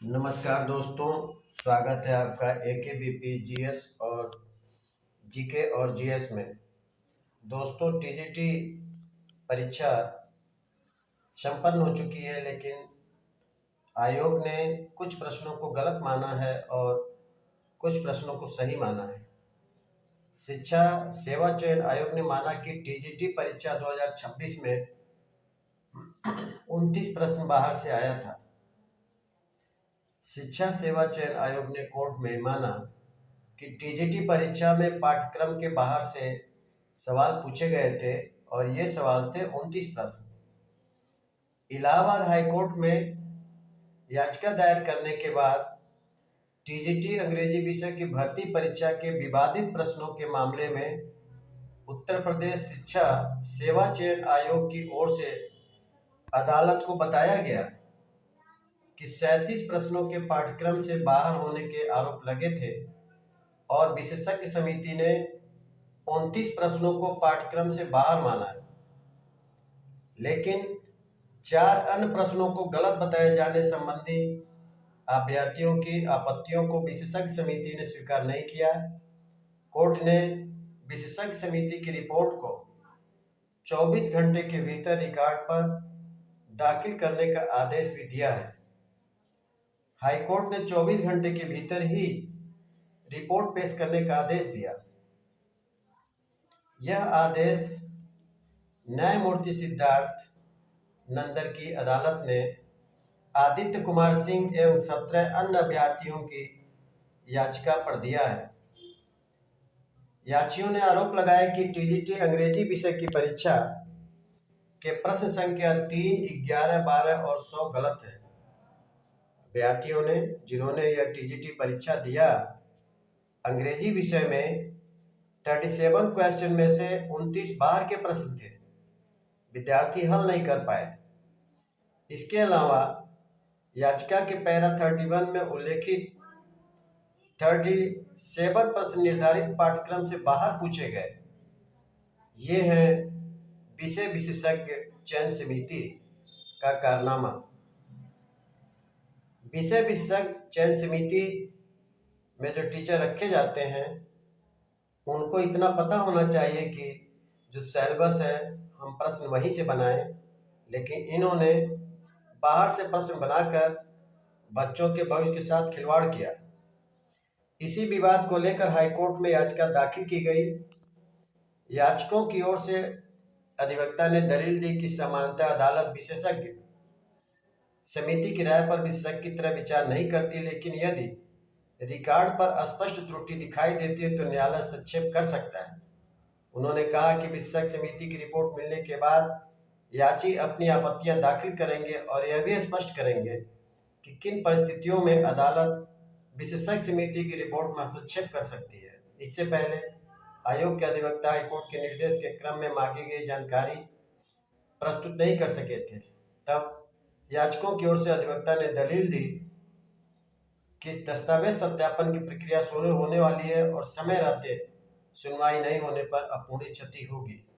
नमस्कार दोस्तों। स्वागत है आपका AKBP जीएस और जीके और जीएस में। दोस्तों, टीजीटी परीक्षा संपन्न हो चुकी है, लेकिन आयोग ने कुछ प्रश्नों को गलत माना है और कुछ प्रश्नों को सही माना है। शिक्षा सेवा चयन आयोग ने माना कि टीजीटी परीक्षा 2026 में 29 प्रश्न बाहर से आया था। शिक्षा सेवा चयन आयोग ने कोर्ट में माना कि टीजीटी परीक्षा में पाठ्यक्रम के बाहर से सवाल पूछे गए थे और ये सवाल थे 29 प्रश्न। इलाहाबाद हाईकोर्ट में याचिका दायर करने के बाद टीजीटी अंग्रेजी विषय की भर्ती परीक्षा के विवादित प्रश्नों के मामले में उत्तर प्रदेश शिक्षा सेवा चयन आयोग की ओर से अदालत को बताया गया कि 37 प्रश्नों के पाठ्यक्रम से बाहर होने के आरोप लगे थे और विशेषज्ञ समिति ने 29 प्रश्नों को पाठ्यक्रम से बाहर माना है, लेकिन 4 अन्य प्रश्नों को गलत बताए जाने संबंधी अभ्यर्थियों की आपत्तियों को विशेषज्ञ समिति ने स्वीकार नहीं किया। कोर्ट ने विशेषज्ञ समिति की रिपोर्ट को 24 घंटे के भीतर रिकॉर्ड पर दाखिल करने का आदेश भी दिया है। हाईकोर्ट ने 24 घंटे के भीतर ही रिपोर्ट पेश करने का आदेश दिया। यह आदेश न्यायमूर्ति सिद्धार्थ नंदन की अदालत ने आदित्य कुमार सिंह एवं 17 अन्य अभ्यर्थियों की याचिका पर दिया है। याचियों ने आरोप लगाया कि टीजीटी अंग्रेजी विषय की परीक्षा के प्रश्न संख्या 3, 11, 12 और 100 गलत है। अभ्यर्थियों ने जिन्होंने यह टीजीटी परीक्षा दिया, अंग्रेजी विषय में 37 क्वेश्चन में से 29 बाहर के प्रश्न थे, विद्यार्थी हल नहीं कर पाए। इसके अलावा याचिका के पैरा 31 में उल्लेखित 37 प्रश्न निर्धारित पाठ्यक्रम से बाहर पूछे गए। ये है विषय विशेषज्ञ चयन समिति का कारनामा। विषय विशेषज्ञ चयन समिति में जो टीचर रखे जाते हैं, उनको इतना पता होना चाहिए कि जो सिलेबस है हम प्रश्न वहीं से बनाएं, लेकिन इन्होंने बाहर से प्रश्न बनाकर बच्चों के भविष्य के साथ खिलवाड़ किया। इसी विवाद को लेकर हाईकोर्ट में याचिका दाखिल की गई। याचकों की ओर से अधिवक्ता ने दलील दी कि सामान्यतः अदालत विशेषज्ञ समिति की राय पर विशेषज्ञ की तरह विचार नहीं करती, लेकिन यदि रिकॉर्ड पर स्पष्ट त्रुटि दिखाई देती है तो न्यायालय हस्तक्षेप कर सकता है। उन्होंने कहा कि विशेषज्ञ समिति की रिपोर्ट मिलने के बाद याची अपनी आपत्तियां दाखिल करेंगे और यह भी स्पष्ट करेंगे कि किन परिस्थितियों में अदालत विशेषज्ञ समिति की रिपोर्ट में हस्तक्षेप कर सकती है। इससे पहले आयोग के अधिवक्ता हाईकोर्ट के निर्देश के क्रम में मांगी गई जानकारी प्रस्तुत नहीं कर सके थे। तब याचकों की ओर से अधिवक्ता ने दलील दी कि दस्तावेज सत्यापन की प्रक्रिया शुरू होने वाली है और समय रहते सुनवाई नहीं होने पर अपूर्णीय क्षति होगी।